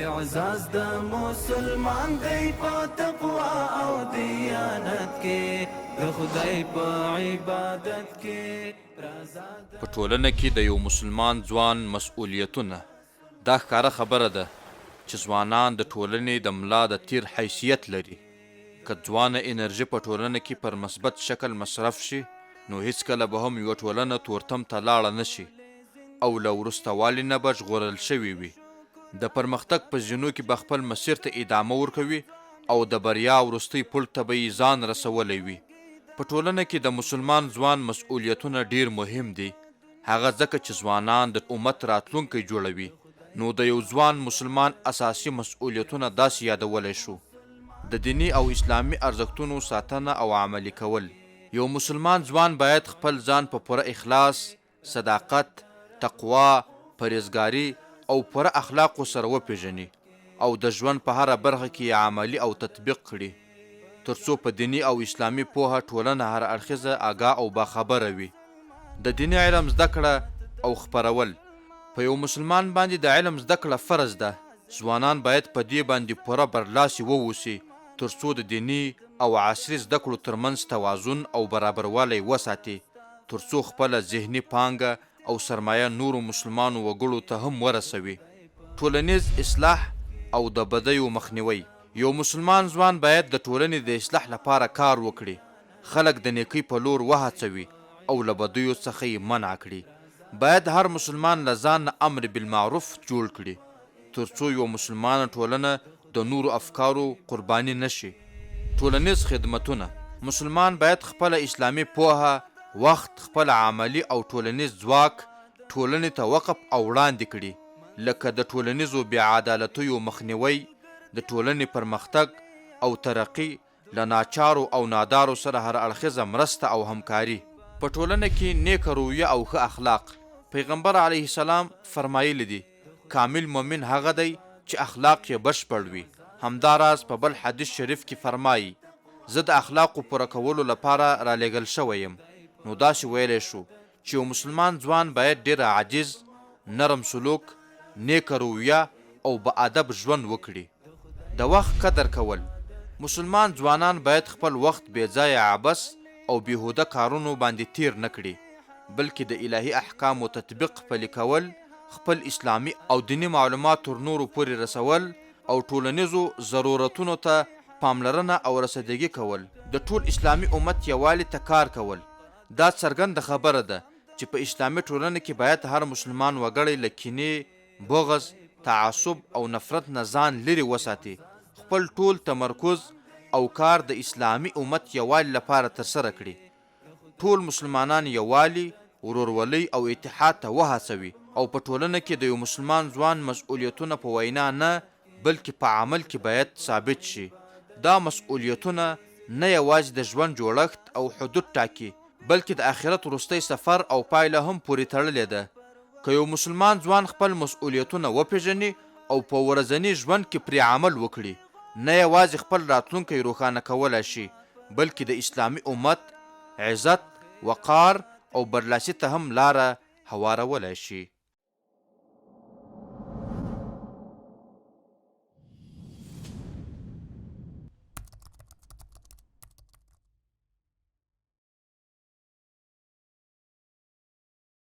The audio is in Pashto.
اعزاز د مسلمان دی په تقوا او دیانت کې د خدای په عبادت کې په ټولنه کې د یو مسلمان ځوان مسؤلیتونه دا ښکاره خبره ده چې ځوانان د ټولنې د ملا د تیر حیثیت لري. که ځوانه انرژي په ټولنه کې پر مثبت شکل مصرف شي نو هیڅکله به هم یوه ټولنه تورتم ته لاړه نه شي او له وروسته والي نه به ژغورل شوي وي. د پرمختګ په زینو کې به خپل مسیر ته ادامه ورکوي او د بریا وروستی پل ته به یې ځان رسولی وي. په ټولنه کې د مسلمان ځوان مسؤلیتونه ډیر مهم دي، هغه ځکه چې ځوانان د امت راتلونکی جوړوي. نو د یو ځوان مسلمان اساسي مسؤلیتونه داسې یادولی شو: د دینی او اسلامي ارزښتونو ساتنه او عملي کول. یو مسلمان ځوان باید خپل ځان په پوره اخلاص، صداقت، تقوا، پرهیزګاري او پوره اخلاقو سره وپیژني او د ژوند په هره برخه کې عملي او تطبیق کړي، ترڅو په دینی او اسلامي پوهه ټولنه هر اړخیزه، آګاه او باخبره وي. د دیني علم زده کړه او خپرول. په یو مسلمان باندې د علم زده کړه فرض ده. ځوانان باید په دې باندې پوره برلاسي واوسي ترڅو د دیني او عصري زده کړو ترمنځ توازن او برابروالی وساتي، ترڅو خپله ذهني پانګه او سرمایه نورو مسلمانو وګړو ته هم ورسوي. ټولنیز اصلاح او د بدیو مخنیوی. یو مسلمان ځوان باید د ټولنې د اصلاح لپاره کار وکړي، خلک د نیکۍ په لور وهڅوي او له بدیو څخه یې منع کړي. باید هر مسلمان له ځان نه امر بالمعروف جوړ کړي ترڅو یو مسلمانه ټولنه د نورو افکارو قرباني نشي. ټولنیز خدمتونه. مسلمان باید خپله اسلامي پوهه، وخت، خپل عملي او ټولنیز ځواک ټولنې ته وقف او وړاندې کړي، لکه د ټولنیزو بېعدالتیو مخنیوی، د ټولنې پرمختګ او ترقي، له ناچارو او نادارو سره هر اړخیزه مرسته او همکاري. په ټولنه کې نیکه رویه او ښه اخلاق. پیغمبر علیه السلام فرمایلی دي: کامل مؤمن هغه دی چې اخلاق یې بشپړ وي. همداراز په بل حدیث شریف کې فرمایي: زه د اخلاقو پوره کولو لپاره رالیږل شوی یم. نو داسې ویلی شو چې یو مسلمان ځوان باید ډېر عاجز، نرم سلوک، نیکه رویه او با ادب ژوند وکړي. د وخت قدر کول. مسلمان ځوانان باید خپل وخت بې ځایه عبث او بیهوده کارونو باندې تیر نه کړي، بلکې د الهي احکامو تطبیق پلي کول، خپل اسلامي او دیني معلومات تر نورو پورې رسول او ټولنیزو ضرورتونو ته پاملرنه او رسیدګي کول. د ټول اسلامي امت یووالي ته کار کول. دا څرګنده خبره ده چې په اسلامي ټولنه کې باید هر مسلمان وګړی له کینې، بغض، تعصب او نفرت نه ځان لرې وساتي. خپل ټول تمرکز او کار د اسلامي امت یووالي لپاره ترسره کړي. ټول مسلمانان یووالي، ورورولۍ او اتحاد ته وهڅوي او په ټولنه کې د یو مسلمان ځوان مسؤلیتونه په وینا نه بلکې په عمل کې باید ثابت شي. دا مسؤلیتونه نه یوازې د ژوند جوړښت او حدود ټاکي، بلکې د آخرت وروستی سفر او پایله هم پورې تړلې ده. که یو مسلمان ځوان خپل مسؤلیتونه وپیژني او په ورځني ژوند کې پرې عمل وکړي، نه یوازې خپل راتلونکی روښانه کولی شي بلکې د اسلامي امت عزت، وقار او برلاسي ته هم لاره هوارولی شي.